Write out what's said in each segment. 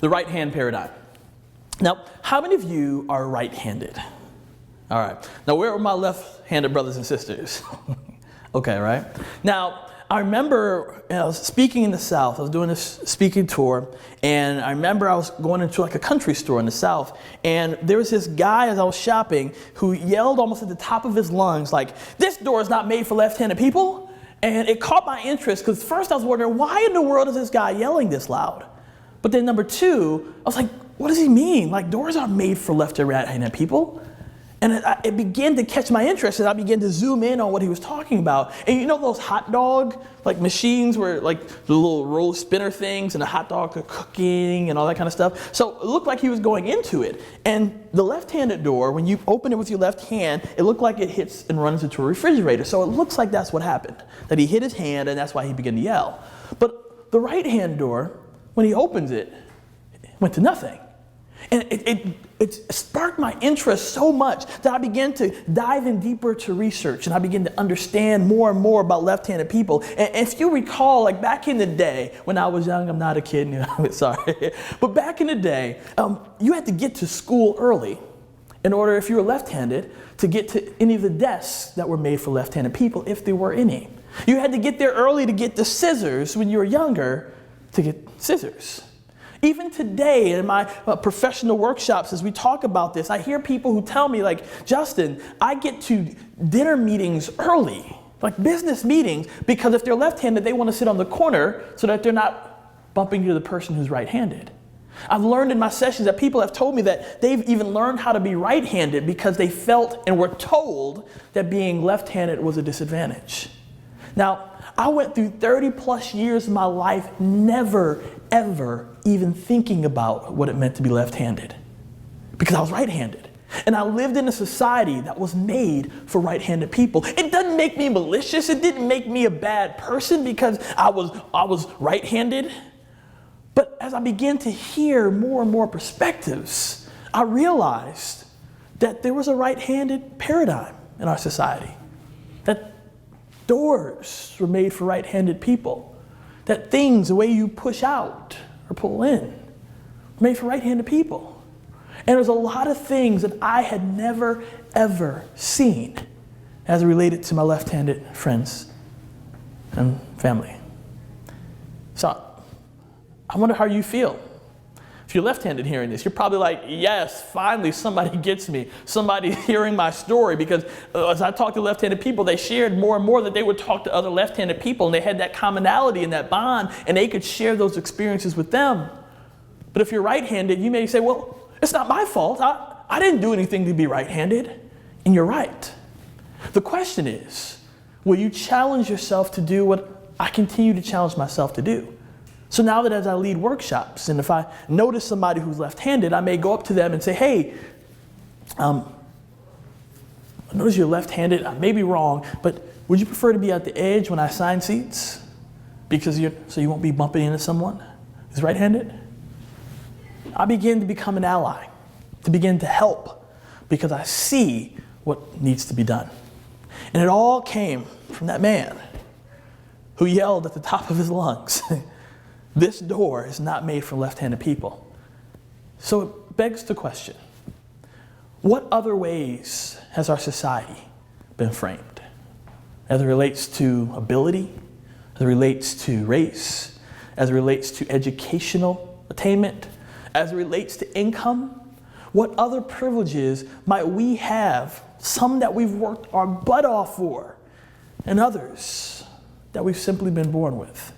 the right hand paradigm. Now, how many of you are right-handed? All right. Now, where are my left-handed brothers and sisters? Okay, right? Now, I remember I was speaking in the South. I was doing this speaking tour, and I remember I was going into like a country store in the South, and there was this guy as I was shopping who yelled almost at the top of his lungs, like, "This door is not made for left-handed people." And it caught my interest because first I was wondering, why in the world is this guy yelling this loud? But then number two, I was like, what does he mean? Like, doors aren't made for left or right-handed people. And it began to catch my interest, and I began to zoom in on what he was talking about. And you know those hot dog like machines where like the little roll spinner things and the hot dog are cooking and all that kind of stuff? So it looked like he was going into it. And the left-handed door, when you open it with your left hand, it looked like it hits and runs into a refrigerator. So it looks like that's what happened, that he hit his hand and that's why he began to yell. But the right-hand door, when he opens it, went to nothing. And it sparked my interest so much that I began to dive in deeper to research, and I began to understand more and more about left-handed people. And if you recall, like back in the day when I was young, I'm not a kid, sorry, but back in the day, you had to get to school early in order, if you were left-handed, to get to any of the desks that were made for left-handed people, if there were any. You had to get there early to get the scissors when you were younger, to get scissors. Even today in my professional workshops, as we talk about this, I hear people who tell me like, Justin, I get to dinner meetings early, like business meetings, because if they're left-handed, they want to sit on the corner so that they're not bumping into the person who's right-handed. I've learned in my sessions that people have told me that they've even learned how to be right-handed because they felt and were told that being left-handed was a disadvantage. Now, I went through 30 plus years of my life never, ever even thinking about what it meant to be left-handed because I was right-handed. And I lived in a society that was made for right-handed people. It doesn't make me malicious. It didn't make me a bad person because I was right-handed. But as I began to hear more and more perspectives, I realized that there was a right-handed paradigm in our society. That doors were made for right-handed people. That things, the way you push out or pull in, were made for right-handed people. And there's a lot of things that I had never, ever seen as it related to my left-handed friends and family. So I wonder how you feel. If you're left-handed hearing this, you're probably like, yes, finally somebody gets me. Somebody's hearing my story, because as I talked to left-handed people, they shared more and more that they would talk to other left-handed people, and they had that commonality and that bond, and they could share those experiences with them. But if you're right-handed, you may say, well, it's not my fault. I didn't do anything to be right-handed. And you're right. The question is, will you challenge yourself to do what I continue to challenge myself to do? So now that as I lead workshops, and if I notice somebody who's left-handed, I may go up to them and say, hey, I notice you're left-handed. I may be wrong, but would you prefer to be at the edge when I assign seats? So you won't be bumping into someone who's right-handed? I begin to become an ally, to begin to help, because I see what needs to be done. And it all came from that man who yelled at the top of his lungs, this door is not made for left-handed people. So it begs the question, what other ways has our society been framed? As it relates to ability, as it relates to race, as it relates to educational attainment, as it relates to income, what other privileges might we have, some that we've worked our butt off for, and others that we've simply been born with,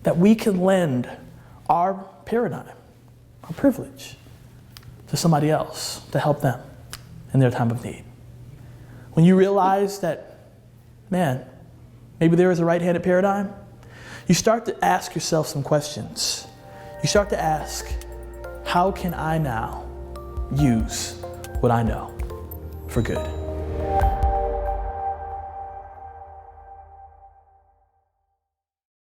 that we can lend our paradigm, our privilege, to somebody else to help them in their time of need. When you realize that, man, maybe there is a right-handed paradigm, you start to ask yourself some questions. You start to ask, how can I now use what I know for good?